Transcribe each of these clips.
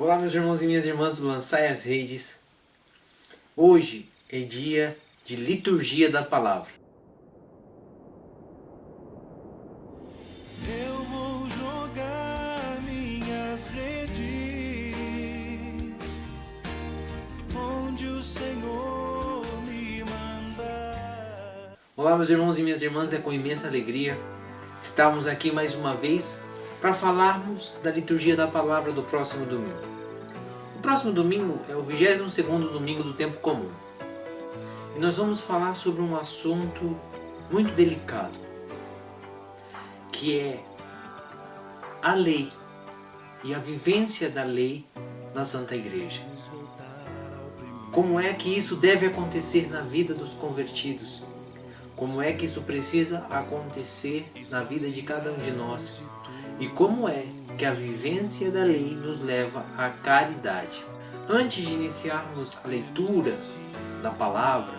Olá, meus irmãos e minhas irmãs do Lançai as Redes. Hoje é dia de liturgia da palavra. Eu vou jogar minhas redes onde o Senhor me mandar. Olá, meus irmãos e minhas irmãs, é com imensa alegria estarmos aqui mais uma vez para falarmos da liturgia da palavra do próximo domingo. O próximo domingo é o 22º domingo do tempo comum. E nós vamos falar sobre um assunto muito delicado, que é a lei e a vivência da lei na Santa Igreja. Como é que isso deve acontecer na vida dos convertidos? Como é que isso precisa acontecer na vida de cada um de nós? E como é que a vivência da lei nos leva à caridade? Antes de iniciarmos a leitura da palavra,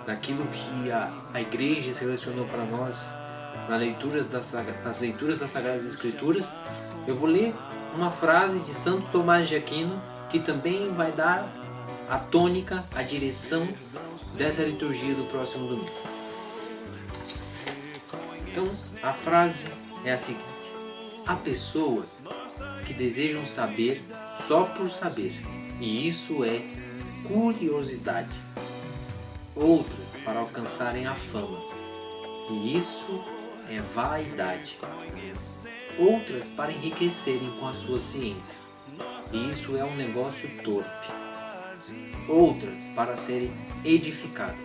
daquilo que a Igreja selecionou para nós nas leituras das Sagradas Escrituras, eu vou ler uma frase de Santo Tomás de Aquino que também vai dar a tônica, a direção dessa liturgia do próximo domingo. Então, a frase é a seguinte: há pessoas que desejam saber só por saber, e isso é curiosidade. Outras para alcançarem a fama, e isso é vaidade. Outras para enriquecerem com a sua ciência, e isso é um negócio torpe. Outras para serem edificadas,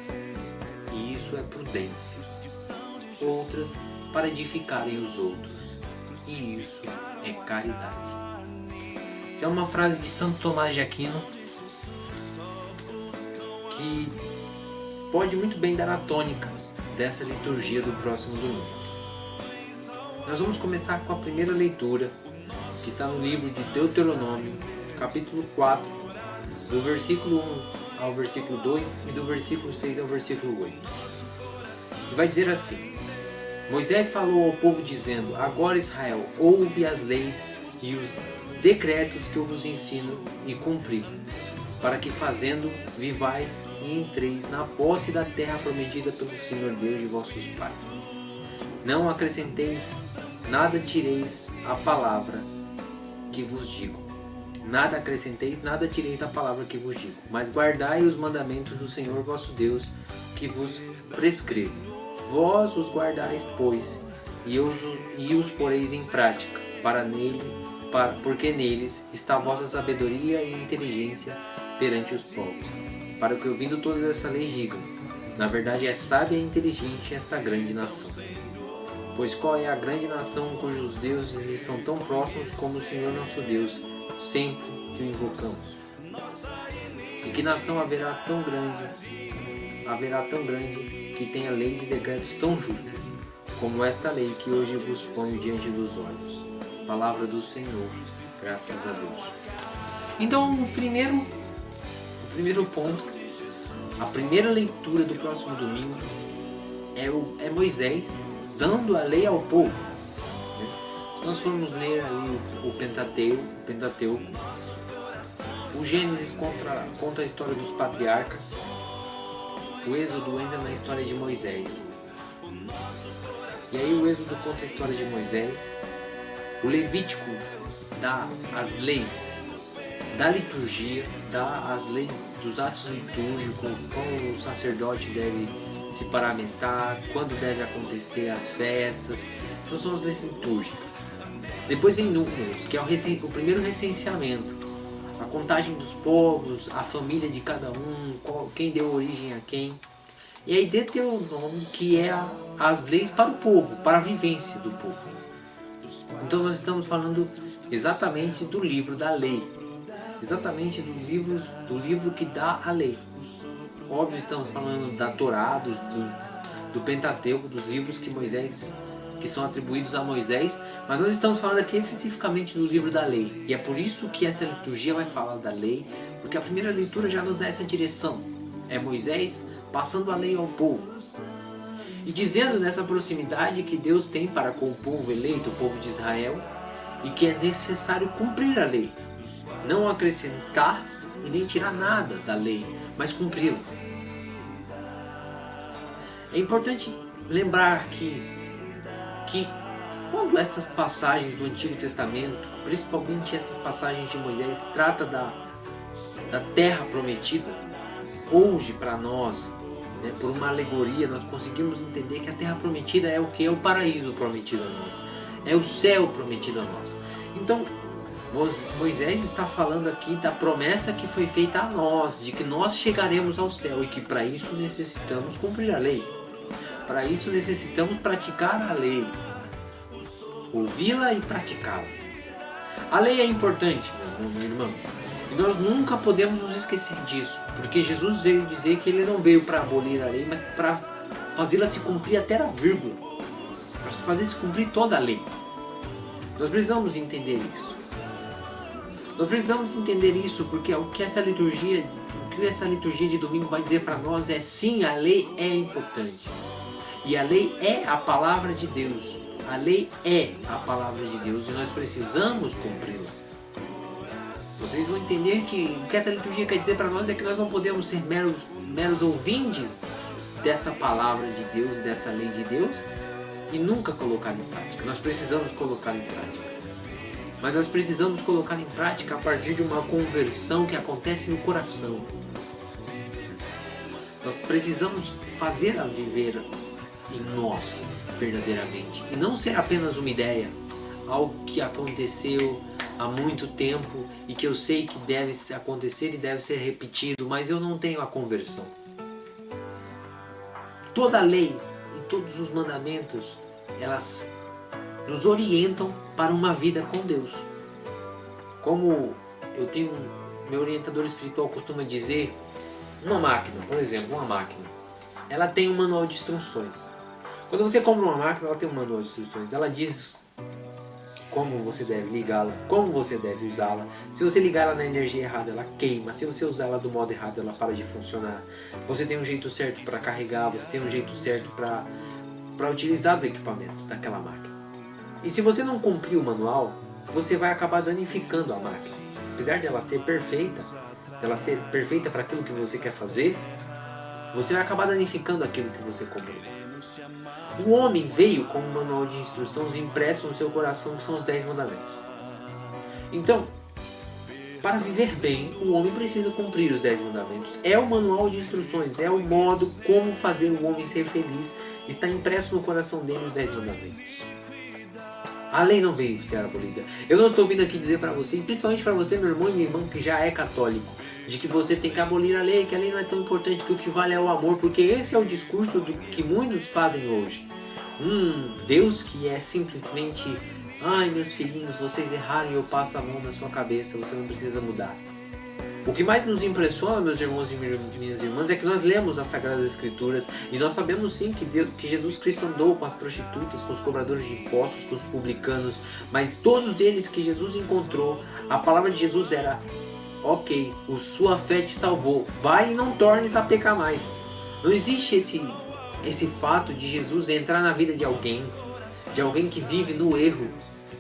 e isso é prudência. Outras para edificarem os outros, e isso é caridade. Essa é uma frase de Santo Tomás de Aquino que pode muito bem dar a tônica dessa liturgia do próximo domingo. Nós vamos começar com a primeira leitura, que está no livro de Deuteronômio, capítulo 4, do versículo 1 ao versículo 2 e do versículo 6 ao versículo 8. E vai dizer assim: Moisés falou ao povo dizendo: Agora, Israel, ouve as leis e os decretos que eu vos ensino e cumpri, para que fazendo vivais e entreis na posse da terra prometida pelo Senhor Deus de vossos pais. Não acrescenteis, nada tireis a palavra que vos digo. Nada acrescenteis, nada tireis a palavra que vos digo, mas guardai os mandamentos do Senhor vosso Deus que vos prescrevo. Vós os guardais, pois, e os poreis em prática, porque neles está a vossa sabedoria e inteligência perante os povos, para que ouvindo todas essas leis digam: na verdade é sábia e inteligente essa grande nação. Pois qual é a grande nação cujos deuses estão tão próximos como o Senhor nosso Deus, sempre que o invocamos? E que nação haverá tão grande que tenha leis e decretos tão justos como esta lei que hoje vos ponho diante dos olhos? Palavra do Senhor, graças a Deus. Então, o primeiro ponto, a primeira leitura do próximo domingo é Moisés dando a lei ao povo. Se nós formos ler ali o Pentateuco, o Gênesis conta a história dos patriarcas, o Êxodo entra na história de Moisés. E aí o Êxodo conta a história de Moisés. O Levítico dá as leis da liturgia, dá as leis dos atos litúrgicos, como o sacerdote deve se paramentar, quando deve acontecer as festas. Então são as leis litúrgicas. Depois vem Números, que é o primeiro recenseamento, a contagem dos povos, a família de cada um, quem deu origem a quem. E aí Deuteronômio, que é as leis para o povo, para a vivência do povo. Então nós estamos falando exatamente do livro da lei, exatamente do livro que dá a lei. Óbvio, estamos falando da Torá, do Pentateuco, dos livros que são atribuídos a Moisés, mas nós estamos falando aqui especificamente do livro da lei. E é por isso que essa liturgia vai falar da lei, porque a primeira leitura já nos dá essa direção. É Moisés passando a lei ao povo. E dizendo nessa proximidade que Deus tem para com o povo eleito, o povo de Israel, e que é necessário cumprir a lei. não acrescentar e nem tirar nada da lei, mas cumpri-la. É importante lembrar aqui que quando essas passagens do Antigo Testamento, principalmente essas passagens de Moisés, trata da terra prometida, hoje para nós, né, por uma alegoria, nós conseguimos entender que a terra prometida é o que? É o paraíso prometido a nós, é o céu prometido a nós. Então Moisés está falando aqui da promessa que foi feita a nós, de que nós chegaremos ao céu e que para isso necessitamos cumprir a lei. Para isso necessitamos praticar a lei, ouvi-la e praticá-la. A lei é importante, meu irmão, e nós nunca podemos nos esquecer disso, porque Jesus veio dizer que ele não veio para abolir a lei, mas para fazê-la se cumprir até a vírgula, para fazer se cumprir toda a lei. Nós precisamos entender isso. Nós precisamos entender isso porque o que essa liturgia de domingo vai dizer para nós é: sim, a lei é importante. E a lei é a palavra de Deus. A lei é a palavra de Deus e nós precisamos cumpri-la. Vocês vão entender que o que essa liturgia quer dizer para nós é que nós não podemos ser meros ouvintes dessa palavra de Deus e dessa lei de Deus e nunca colocar em prática. Nós precisamos colocar em prática. Mas nós precisamos colocar em prática a partir de uma conversão que acontece no coração. Nós precisamos fazê-la viver em nós verdadeiramente e não ser apenas uma ideia, algo que aconteceu há muito tempo e que eu sei que deve acontecer e deve ser repetido, mas eu não tenho a conversão. Toda a lei e todos os mandamentos, elas nos orientam para uma vida com Deus. Como eu tenho, meu orientador espiritual costuma dizer, uma máquina, por exemplo, ela tem um manual de instruções. Quando você compra uma máquina, ela tem um manual de instruções. Ela diz como você deve ligá-la, como você deve usá-la. Se você ligar ela na energia errada, ela queima. Se você usar ela do modo errado, ela para de funcionar. Você tem um jeito certo para carregar, você tem um jeito certo para utilizar o equipamento daquela máquina. E se você não cumprir o manual, você vai acabar danificando a máquina. Apesar dela ser perfeita para aquilo que você quer fazer, você vai acabar danificando aquilo que você comprou. O homem veio com um manual de instruções impresso no seu coração, que são os 10 mandamentos. Então, para viver bem, o homem precisa cumprir os 10 mandamentos. É o manual de instruções, é o modo como fazer o homem ser feliz. Está impresso no coração dele os 10 mandamentos. A lei não veio ser abolida. Eu não estou vindo aqui dizer para você, e principalmente para você, meu irmão e minha irmã, que já é católico, de que você tem que abolir a lei, que a lei não é tão importante, que o que vale é o amor, porque esse é o discurso do que muitos fazem hoje. Deus que é simplesmente: ai, meus filhinhos, vocês erraram e eu passo a mão na sua cabeça, você não precisa mudar. O que mais nos impressiona, meus irmãos e minhas irmãs, é que nós lemos as Sagradas Escrituras e nós sabemos sim que Jesus Cristo andou com as prostitutas, com os cobradores de impostos, com os publicanos, mas todos eles que Jesus encontrou, a palavra de Jesus era: ok, sua fé te salvou, vai e não tornes a pecar mais. Não existe esse fato de Jesus entrar na vida de alguém que vive no erro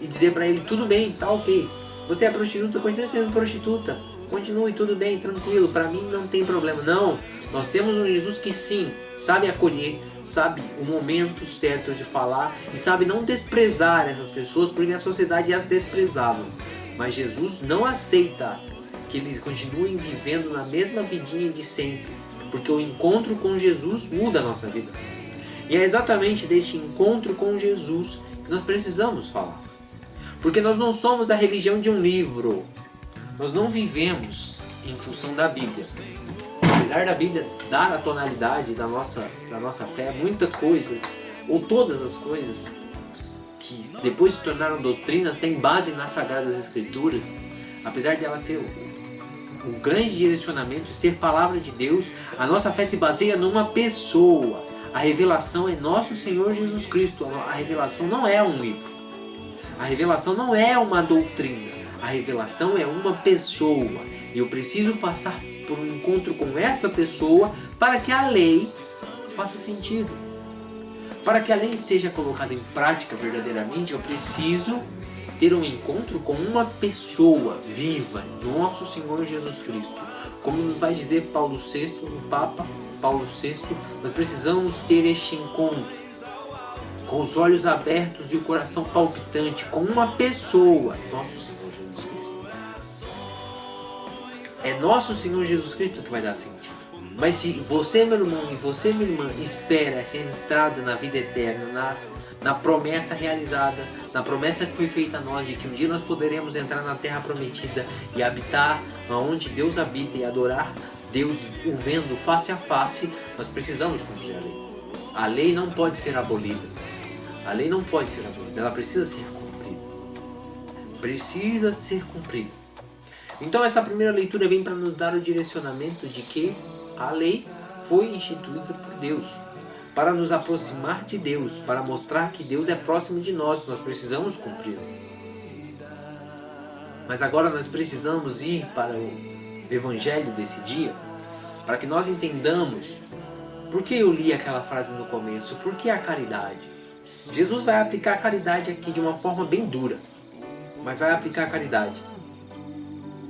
e dizer para ele: tudo bem, tá ok, você é prostituta, continue sendo prostituta, continue, tudo bem, tranquilo, para mim não tem problema. Não, nós temos um Jesus que sim, sabe acolher, sabe o momento certo de falar e sabe não desprezar essas pessoas, porque a sociedade as desprezava. Mas Jesus não aceita que eles continuem vivendo na mesma vidinha de sempre, porque o encontro com Jesus muda a nossa vida. E é exatamente deste encontro com Jesus que nós precisamos falar. Porque nós não somos a religião de um livro. Nós não vivemos em função da Bíblia. Apesar da Bíblia dar a tonalidade da nossa fé, muita coisa, ou todas as coisas que depois se tornaram doutrinas, têm base nas Sagradas Escrituras, apesar de ela ser o grande direcionamento, ser palavra de Deus, a nossa fé se baseia numa pessoa. A revelação é nosso Senhor Jesus Cristo. A revelação não é um livro. A revelação não é uma doutrina. A revelação é uma pessoa. E eu preciso passar por um encontro com essa pessoa para que a lei faça sentido. Para que a lei seja colocada em prática verdadeiramente, eu preciso ter um encontro com uma pessoa viva, nosso Senhor Jesus Cristo. Como nos vai dizer Paulo VI, o Papa Paulo VI, nós precisamos ter este encontro com os olhos abertos e o coração palpitante com uma pessoa, nosso Senhor Jesus Cristo. É nosso Senhor Jesus Cristo que vai dar sentido. Mas se você, meu irmão, e você, minha irmã, espera essa entrada na vida eterna, na promessa realizada, na promessa que foi feita a nós de que um dia nós poderemos entrar na terra prometida e habitar onde Deus habita e adorar Deus o vendo face a face, nós precisamos cumprir a lei. A lei não pode ser abolida. A lei não pode ser abolida, ela precisa ser cumprida. Precisa ser cumprida. Então essa primeira leitura vem para nos dar o direcionamento de que a lei foi instituída por Deus para nos aproximar de Deus, para mostrar que Deus é próximo de nós precisamos cumprir. Mas agora nós precisamos ir para o Evangelho desse dia, para que nós entendamos por que eu li aquela frase no começo, por que a caridade. Jesus vai aplicar a caridade aqui de uma forma bem dura, mas vai aplicar a caridade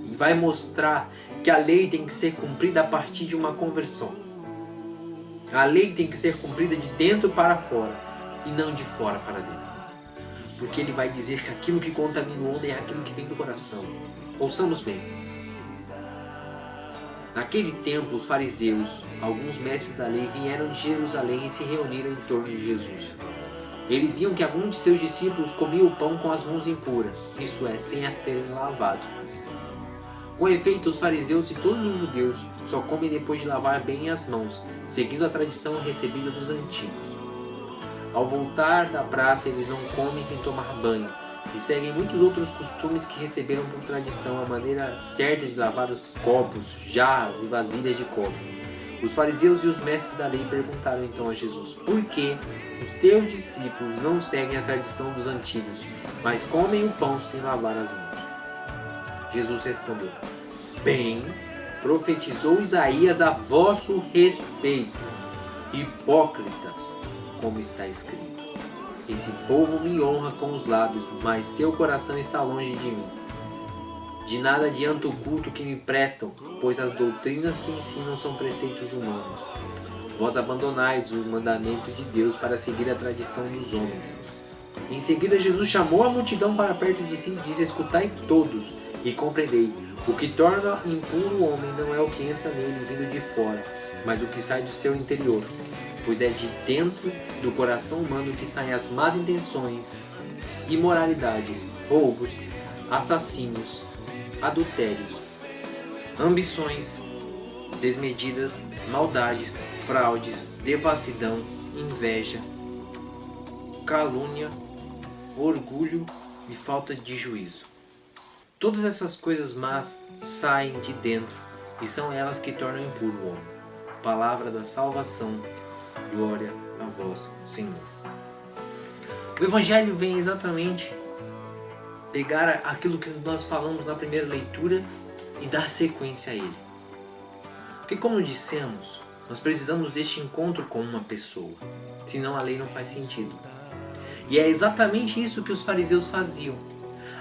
e vai mostrar que a lei tem que ser cumprida a partir de uma conversão. A lei tem que ser cumprida de dentro para fora e não de fora para dentro, porque ele vai dizer que aquilo que contamina o homem é aquilo que vem do coração. Ouçamos bem. Naquele tempo, os fariseus, alguns mestres da lei, vieram de Jerusalém e se reuniram em torno de Jesus. Eles viam que alguns de seus discípulos comiam o pão com as mãos impuras, isto é, sem as terem lavado. Com efeito, os fariseus e todos os judeus só comem depois de lavar bem as mãos, seguindo a tradição recebida dos antigos. Ao voltar da praça, eles não comem sem tomar banho, e seguem muitos outros costumes que receberam por tradição a maneira certa de lavar os copos, jarras e vasilhas de cobre. Os fariseus e os mestres da lei perguntaram então a Jesus: por que os teus discípulos não seguem a tradição dos antigos, mas comem o pão sem lavar as mãos? Jesus respondeu: bem, profetizou Isaías a vosso respeito, hipócritas, como está escrito. Esse povo me honra com os lábios, mas seu coração está longe de mim. De nada adianta o culto que me prestam, pois as doutrinas que ensinam são preceitos humanos. Vós abandonais o mandamento de Deus para seguir a tradição dos homens. Em seguida, Jesus chamou a multidão para perto de si e disse: escutai todos e compreendei. O que torna impuro o homem não é o que entra nele vindo de fora, mas o que sai do seu interior. Pois é de dentro do coração humano que saem as más intenções, imoralidades, roubos, assassínios, adultérios, ambições desmedidas, maldades, fraudes, devassidão, inveja, calúnia, orgulho e falta de juízo. Todas essas coisas más saem de dentro e são elas que tornam impuro o homem. Palavra da salvação. Glória a vós, Senhor. O Evangelho vem exatamente pegar aquilo que nós falamos na primeira leitura e dar sequência a ele. Porque, como dissemos, nós precisamos deste encontro com uma pessoa, senão a lei não faz sentido. E é exatamente isso que os fariseus faziam.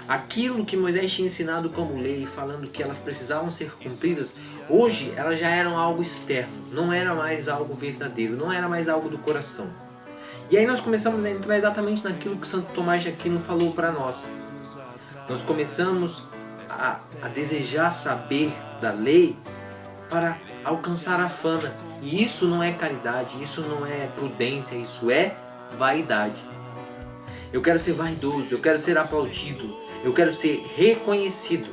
Aquilo que Moisés tinha ensinado como lei, falando que elas precisavam ser cumpridas, hoje elas já eram algo externo, não era mais algo verdadeiro, não era mais algo do coração. E aí nós começamos a entrar exatamente naquilo que Santo Tomás de Aquino falou para nós. Nós começamos a desejar saber da lei para alcançar a fama. E isso não é caridade, isso não é prudência, isso é vaidade. Eu quero ser vaidoso, eu quero ser aplaudido, eu quero ser reconhecido.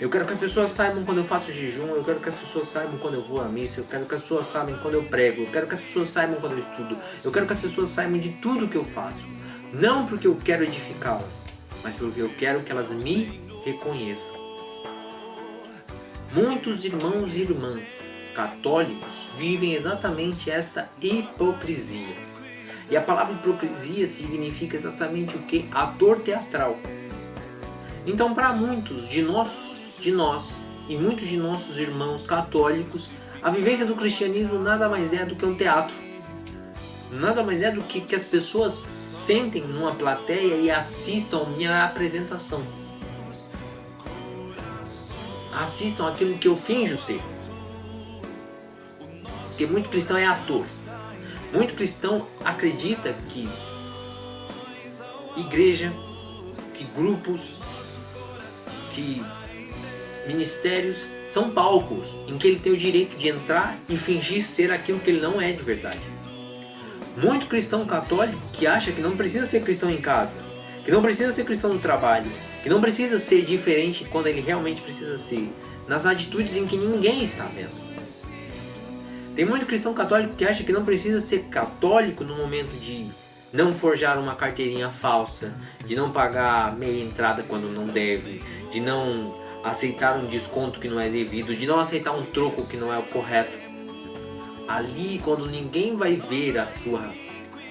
Eu quero que as pessoas saibam quando eu faço jejum, eu quero que as pessoas saibam quando eu vou à missa, eu quero que as pessoas saibam quando eu prego, eu quero que as pessoas saibam quando eu estudo, eu quero que as pessoas saibam de tudo que eu faço. Não porque eu quero edificá-las, mas porque eu quero que elas me reconheçam. Muitos irmãos e irmãs católicos vivem exatamente esta hipocrisia. E a palavra hipocrisia significa exatamente o que? Ator teatral. Então, para muitos de nós e muitos de nossos irmãos católicos, a vivência do cristianismo nada mais é do que um teatro. Nada mais é do que as pessoas sentem numa plateia e assistam a minha apresentação. Assistam aquilo que eu finjo ser. Porque muito cristão é ator. Muito cristão acredita que igreja, que grupos, que ministérios são palcos em que ele tem o direito de entrar e fingir ser aquilo que ele não é de verdade. Muito cristão católico que acha que não precisa ser cristão em casa, que não precisa ser cristão no trabalho, que não precisa ser diferente quando ele realmente precisa ser, nas atitudes em que ninguém está vendo. Tem muito cristão católico que acha que não precisa ser católico no momento de não forjar uma carteirinha falsa, de não pagar meia entrada quando não deve, de não aceitar um desconto que não é devido, de não aceitar um troco que não é o correto. Ali, quando ninguém vai ver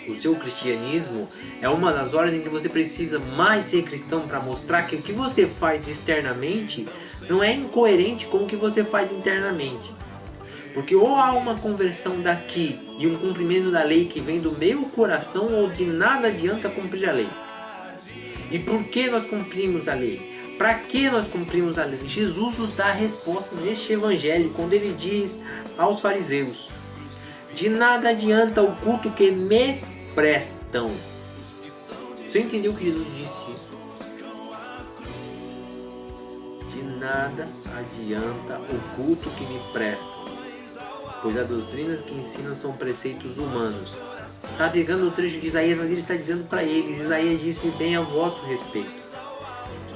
o seu cristianismo, é uma das horas em que você precisa mais ser cristão para mostrar que o que você faz externamente não é incoerente com o que você faz internamente. Porque ou há uma conversão daqui e um cumprimento da lei que vem do meu coração, ou de nada adianta cumprir a lei. E por que nós cumprimos a lei? Para que nós cumprimos a lei? Jesus nos dá a resposta neste evangelho, quando ele diz aos fariseus: de nada adianta o culto que me prestam. Você entendeu que Jesus disse isso? De nada adianta o culto que me prestam, pois as doutrinas que ensinam são preceitos humanos. Está pegando o trecho de Isaías, mas ele está dizendo para eles. Isaías disse bem a vosso respeito.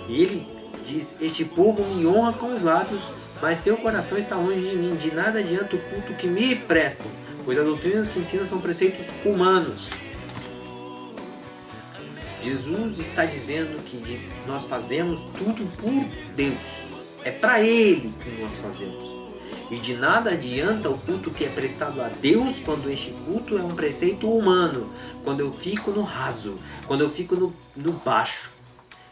E ele diz: este povo me honra com os lábios, mas seu coração está longe de mim. De nada adianta o culto que me prestam, pois as doutrinas que ensinam são preceitos humanos. Jesus está dizendo que nós fazemos tudo por Deus. É para Ele que nós fazemos. E de nada adianta o culto que é prestado a Deus quando este culto é um preceito humano. Quando eu fico no raso, quando eu fico no baixo,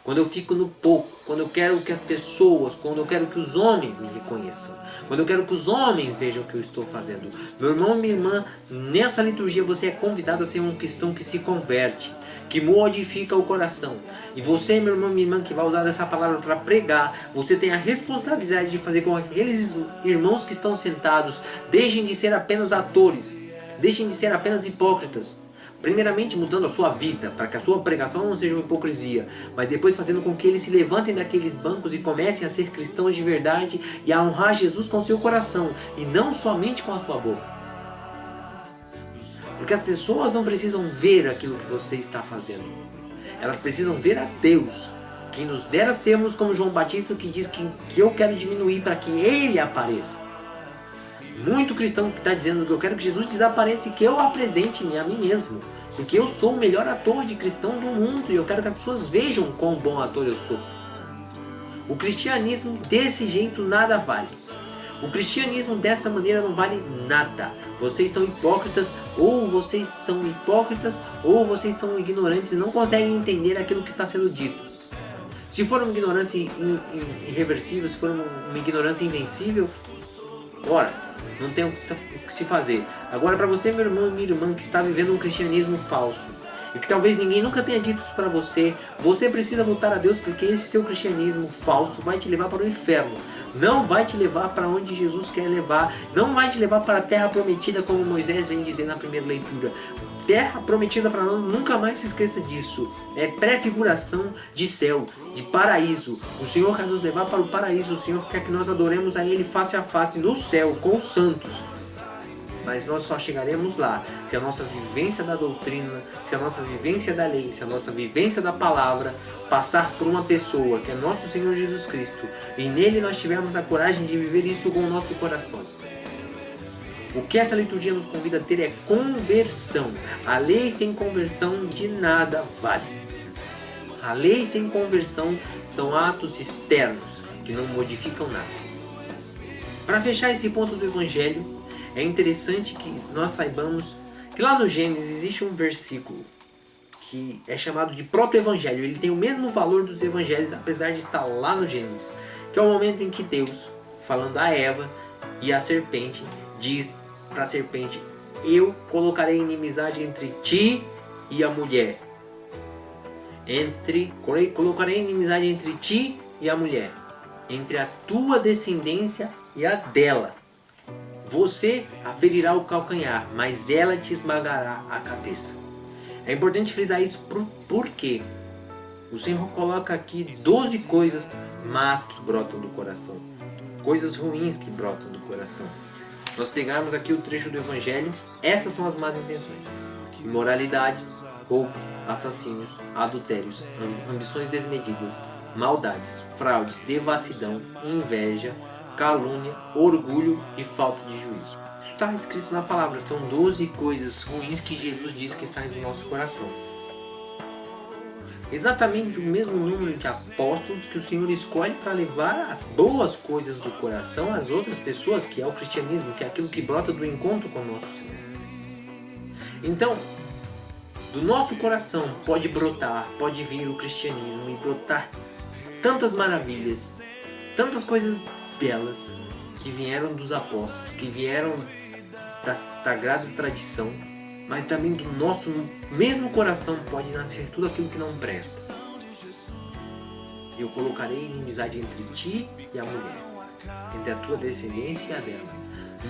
quando eu fico no pouco, quando eu quero que as pessoas, quando eu quero que os homens me reconheçam, quando eu quero que os homens vejam o que eu estou fazendo. Meu irmão, minha irmã, nessa liturgia você é convidado a ser um cristão que se converte, que modifica o coração. E você, meu irmão, minha irmã, que vai usar essa palavra para pregar, você tem a responsabilidade de fazer com que aqueles irmãos que estão sentados deixem de ser apenas atores, deixem de ser apenas hipócritas. Primeiramente mudando a sua vida, para que a sua pregação não seja uma hipocrisia, mas depois fazendo com que eles se levantem daqueles bancos e comecem a ser cristãos de verdade e a honrar Jesus com seu coração e não somente com a sua boca. Porque as pessoas não precisam ver aquilo que você está fazendo, elas precisam ver a Deus, que nos dera sermos como João Batista, que diz que eu quero diminuir para que Ele apareça. Muito cristão que está dizendo que eu quero que Jesus desapareça e que eu apresente-me a mim mesmo, porque eu sou o melhor ator de cristão do mundo e eu quero que as pessoas vejam quão bom ator eu sou. O cristianismo desse jeito nada vale. O cristianismo dessa maneira não vale nada. Vocês são hipócritas, ou vocês são ignorantes e não conseguem entender aquilo que está sendo dito. Se for uma ignorância irreversível, se for uma ignorância invencível, ora, não tem o que se fazer. Agora, para você, meu irmão e minha irmã, que está vivendo um cristianismo falso, e que talvez ninguém nunca tenha dito isso para você, você precisa voltar a Deus, porque esse seu cristianismo falso vai te levar para o inferno. Não vai te levar para onde Jesus quer levar. Não vai te levar para a terra prometida, como Moisés vem dizer na primeira leitura. Terra prometida para nós, nunca mais se esqueça disso. É prefiguração de céu, de paraíso. O Senhor quer nos levar para o paraíso. O Senhor quer que nós adoremos a Ele face a face no céu, com os santos. Mas nós só chegaremos lá se a nossa vivência da doutrina, se a nossa vivência da lei, se a nossa vivência da palavra passar por uma pessoa que é nosso Senhor Jesus Cristo, e nele nós tivermos a coragem de viver isso com o nosso coração. O que essa liturgia nos convida a ter é conversão. A lei sem conversão de nada vale. A lei sem conversão são atos externos que não modificam nada. Para fechar esse ponto do Evangelho, é interessante que nós saibamos que lá no Gênesis existe um versículo que é chamado de proto-evangelho. Ele tem o mesmo valor dos evangelhos, apesar de estar lá no Gênesis, que é o momento em que Deus, falando a Eva e a serpente, diz para a serpente: eu colocarei inimizade entre ti e a mulher, Colocarei inimizade entre ti e a mulher, entre a tua descendência e a dela. Você a ferirá o calcanhar, mas ela te esmagará a cabeça. É importante frisar isso porque o Senhor coloca aqui 12 coisas más que brotam do coração. Coisas ruins que brotam do coração. Nós pegarmos aqui o trecho do Evangelho, essas são as más intenções. Imoralidades, roubos, assassínios, adultérios, ambições desmedidas, maldades, fraudes, devassidão, inveja, calúnia, orgulho e falta de juízo. Isso está escrito na palavra, são 12 coisas ruins que Jesus diz que saem do nosso coração. Exatamente o mesmo número de apóstolos que o Senhor escolhe para levar as boas coisas do coração às outras pessoas, que é o cristianismo, que é aquilo que brota do encontro com o nosso Senhor. Então, do nosso coração pode vir o cristianismo e brotar tantas maravilhas, tantas coisas belas que vieram dos apóstolos, que vieram da sagrada tradição, mas também do nosso mesmo coração pode nascer tudo aquilo que não presta. Eu colocarei inimizade entre ti e a mulher, entre a tua descendência e a dela.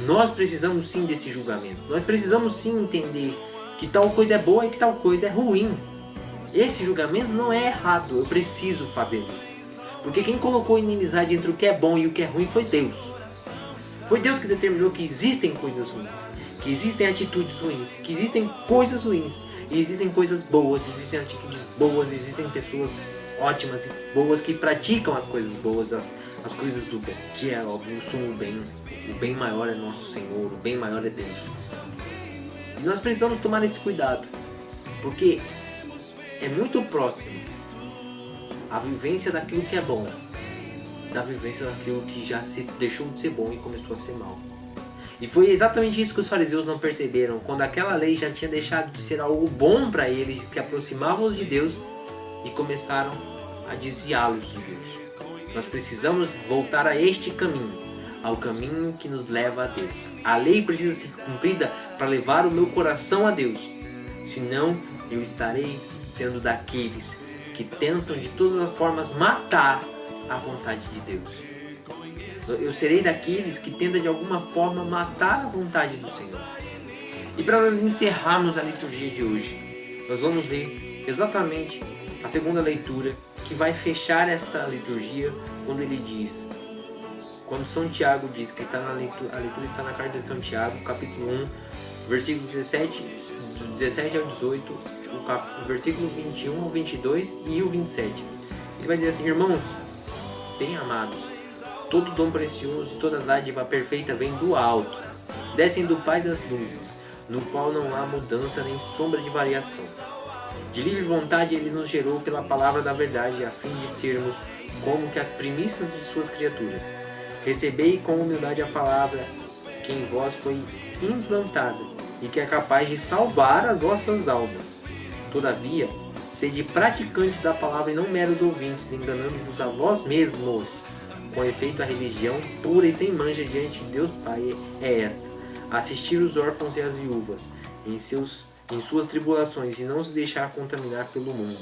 Nós precisamos sim desse julgamento. Nós precisamos sim entender que tal coisa é boa e que tal coisa é ruim. Esse julgamento não é errado, eu preciso fazê-lo. Porque quem colocou inimizade entre o que é bom e o que é ruim foi Deus. Foi Deus que determinou que existem coisas ruins, que existem atitudes ruins, que existem coisas ruins, e existem coisas boas, existem atitudes boas, existem pessoas ótimas e boas que praticam as coisas boas, as coisas do bem, que é óbvio, o sumo bem. O bem maior é nosso Senhor, o bem maior é Deus. E nós precisamos tomar esse cuidado, porque é muito próximo a vivência daquilo que é bom, da vivência daquilo que já se deixou de ser bom e começou a ser mal. E foi exatamente isso que os fariseus não perceberam, quando aquela lei já tinha deixado de ser algo bom para eles, que aproximavam-os de Deus, e começaram a desviá-los de Deus. Nós precisamos voltar a este caminho, ao caminho que nos leva a Deus. A lei precisa ser cumprida para levar o meu coração a Deus, senão eu estarei sendo daqueles que tentam de todas as formas matar a vontade de Deus. Eu serei daqueles que tentam de alguma forma matar a vontade do Senhor. E para nós encerrarmos a liturgia de hoje, nós vamos ler exatamente a segunda leitura que vai fechar esta liturgia, quando ele diz, quando São Tiago diz que está na leitura, a leitura está na carta de São Tiago, capítulo 1, versículo 17 ao 18, o versículo 21 ao 22 e o 27. Ele vai dizer assim: irmãos, bem amados, todo dom precioso e toda dádiva perfeita vem do alto, descem do Pai das luzes, no qual não há mudança nem sombra de variação. De livre vontade ele nos gerou pela palavra da verdade, a fim de sermos como que as primícias de suas criaturas. Recebei com humildade a palavra que em vós foi implantada e que é capaz de salvar as vossas almas. Todavia, sede praticantes da palavra e não meros ouvintes, enganando-vos a vós mesmos. Com efeito, a religião pura e sem mancha diante de Deus Pai é esta: assistir os órfãos e as viúvas em suas tribulações e não se deixar contaminar pelo mundo.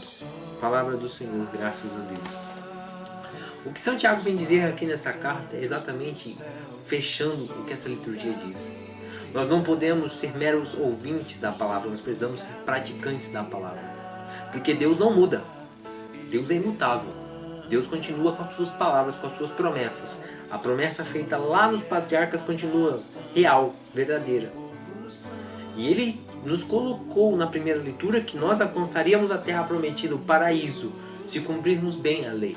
Palavra do Senhor, graças a Deus. O que São Tiago vem dizer aqui nessa carta é exatamente fechando o que essa liturgia diz. Nós não podemos ser meros ouvintes da palavra, nós precisamos ser praticantes da palavra. Porque Deus não muda. Deus é imutável. Deus continua com as suas palavras, com as suas promessas. A promessa feita lá nos patriarcas continua real, verdadeira. E Ele nos colocou na primeira leitura que nós alcançaríamos a terra prometida, o paraíso, se cumprirmos bem a lei.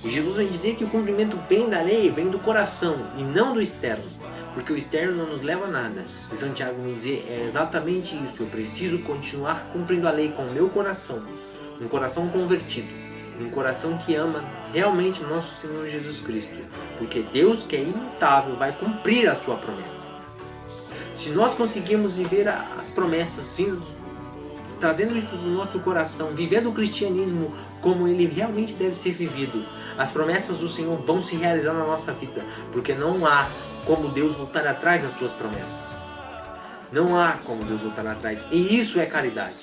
E Jesus vem dizer que o cumprimento bem da lei vem do coração e não do externo, porque o externo não nos leva a nada. E São Tiago vem dizer, é exatamente isso, eu preciso continuar cumprindo a lei com o meu coração, um coração convertido, um coração que ama realmente nosso Senhor Jesus Cristo, porque Deus, que é imutável, vai cumprir a sua promessa. Se nós conseguirmos viver as promessas, trazendo isso do nosso coração, vivendo o cristianismo como ele realmente deve ser vivido, as promessas do Senhor vão se realizar na nossa vida, porque não há como Deus voltar atrás das suas promessas. Não há como Deus voltar atrás, e isso é caridade.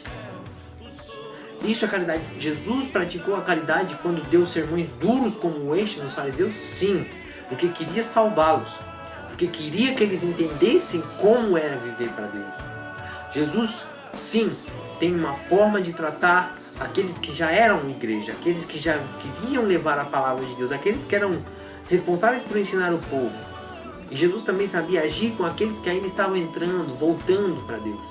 Isso é caridade. Jesus praticou a caridade quando deu sermões duros como este nos fariseus? Sim, porque queria salvá-los. Porque queria que eles entendessem como era viver para Deus. Jesus, sim, tem uma forma de tratar aqueles que já eram igreja, aqueles que já queriam levar a palavra de Deus, aqueles que eram responsáveis por ensinar o povo. E Jesus também sabia agir com aqueles que ainda estavam entrando, voltando para Deus.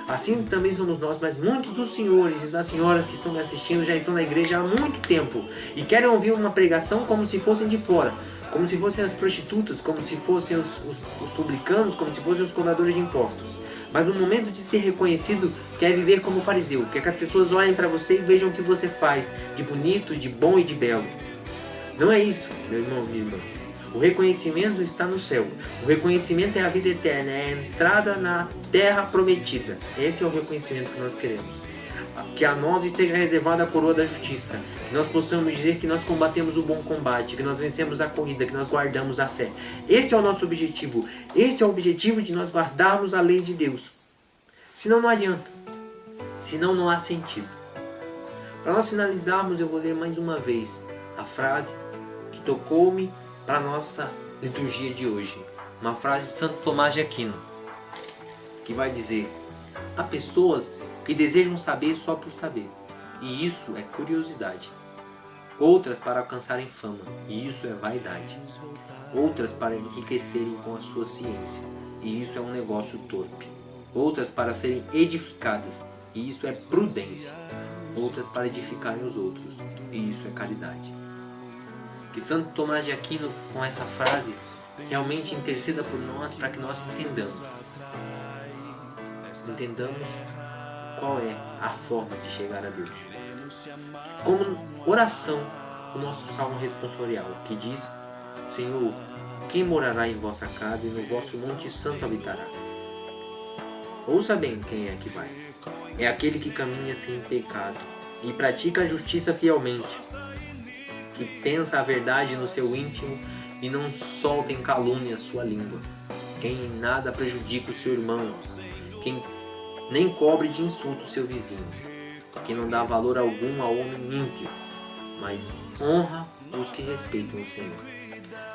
Assim também somos nós, mas muitos dos senhores e das senhoras que estão me assistindo já estão na igreja há muito tempo e querem ouvir uma pregação como se fossem de fora, como se fossem as prostitutas, como se fossem os publicanos, como se fossem os cobradores de impostos. Mas no momento de ser reconhecido, quer viver como fariseu, quer que as pessoas olhem para você e vejam o que você faz de bonito, de bom e de belo. Não é isso, meu irmão e minha irmã. O reconhecimento está no céu. O reconhecimento é a vida eterna, é a entrada na terra prometida. Esse é o reconhecimento que nós queremos. Que a nós esteja reservada a coroa da justiça. Que nós possamos dizer que nós combatemos o bom combate, que nós vencemos a corrida, que nós guardamos a fé. Esse é o nosso objetivo. Esse é o objetivo de nós guardarmos a lei de Deus. Senão não adianta. Senão não há sentido. Para nós finalizarmos, eu vou ler mais uma vez a frase que tocou-me para a nossa liturgia de hoje. Uma frase de Santo Tomás de Aquino, que vai dizer: há pessoas que desejam saber só por saber, e isso é curiosidade. Outras para alcançarem fama, e isso é vaidade. Outras para enriquecerem com a sua ciência, e isso é um negócio torpe. Outras para serem edificadas, e isso é prudência. Outras para edificarem os outros, e isso é caridade. Que Santo Tomás de Aquino, com essa frase, realmente interceda por nós para que nós entendamos qual é a forma de chegar a Deus. Como oração, o nosso salmo responsorial, que diz: Senhor, quem morará em vossa casa e no vosso monte santo habitará? Ouça bem quem é que vai. É aquele que caminha sem pecado e pratica a justiça fielmente, que pensa a verdade no seu íntimo e não solta em calúnia a sua língua, quem em nada prejudica o seu irmão, quem nem cobre de insulto o seu vizinho, quem não dá valor algum ao homem ímpio, mas honra os que respeitam o Senhor.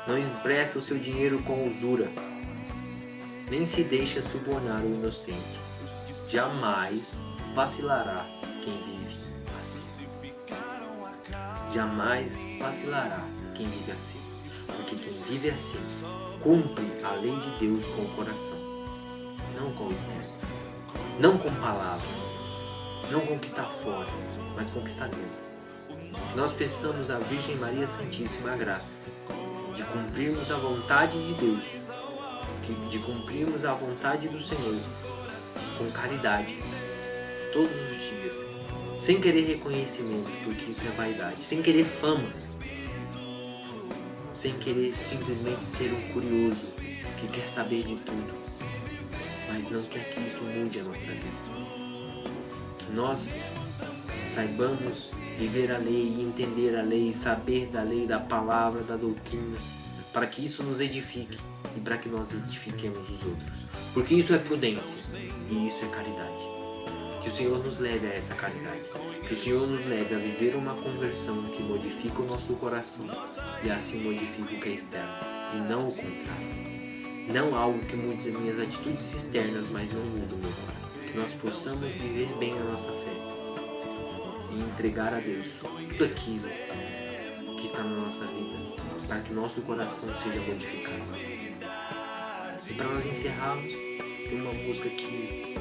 Não empresta o seu dinheiro com usura, nem se deixa subornar o inocente. Jamais vacilará quem vive assim. Jamais vacilará quem vive assim, porque quem vive assim cumpre a lei de Deus com o coração, não com o externo, não com palavras, não com o que está fora, mas com o que está dentro. Que nós peçamos à Virgem Maria Santíssima a graça de cumprirmos a vontade de Deus, de cumprirmos a vontade do Senhor com caridade todos os dias, sem querer reconhecimento, porque isso é vaidade, sem querer fama, sem querer simplesmente ser um curioso que quer saber de tudo, mas não quer que isso mude a nossa vida. Que nós saibamos viver a lei e entender a lei, saber da lei, da palavra, da doutrina, para que isso nos edifique e para que nós edifiquemos os outros, porque isso é prudência e isso é caridade. Que o Senhor nos leve a essa caridade, que o Senhor nos leve a viver uma conversão que modifica o nosso coração e assim modifica o que é externo, e não o contrário. Não algo que mude as minhas atitudes externas, mas não muda o meu coração. Que nós possamos viver bem a nossa fé e entregar a Deus tudo aquilo que está na nossa vida, para que nosso coração seja modificado. E para nós encerrarmos, tem uma música que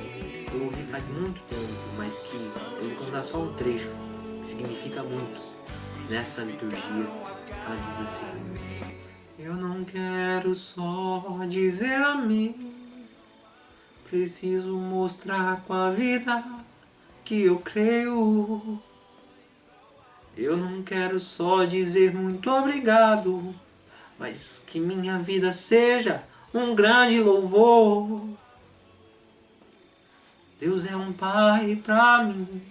eu ouvi faz muito tempo, mas que eu vou contar só um trecho que significa muito nessa liturgia. Ela diz assim: eu não quero só dizer amém, preciso mostrar com a vida que eu creio. Eu não quero só dizer muito obrigado, mas que minha vida seja um grande louvor. Deus é um pai pra mim,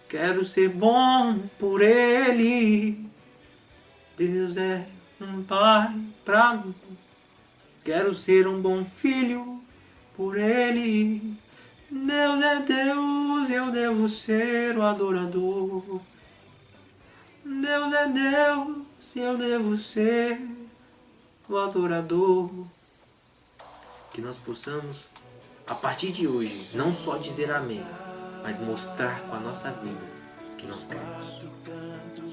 quero ser bom por Ele. Deus é um pai pra mim, quero ser um bom filho por Ele. Deus é Deus, eu devo ser o adorador. Deus é Deus, eu devo ser o adorador. Que nós possamos, a partir de hoje, não só dizer amém, mas mostrar com a nossa vida que nós cremos.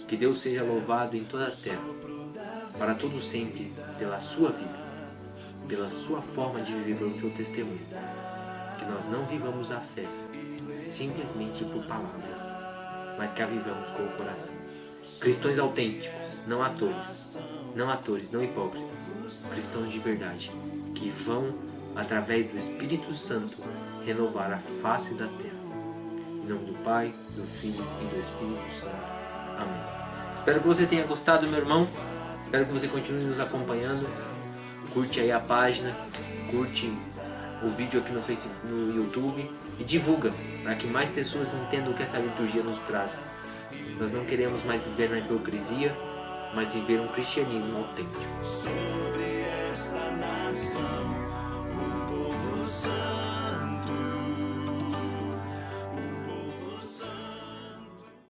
Que Deus seja louvado em toda a terra, para todo sempre, pela sua vida, pela sua forma de viver, pelo seu testemunho. Que nós não vivamos a fé simplesmente por palavras, mas que a vivamos com o coração. Cristãos autênticos, não atores, não hipócritas, cristãos de verdade, que vão, através do Espírito Santo, renovar a face da terra. Em nome do Pai, do Filho e do Espírito Santo. Amém. Espero que você tenha gostado, meu irmão. Espero que você continue nos acompanhando. Curte aí a página, curte o vídeo aqui no Facebook, no YouTube e divulga para que mais pessoas entendam o que essa liturgia nos traz. Nós não queremos mais viver na hipocrisia, mas viver um cristianismo autêntico.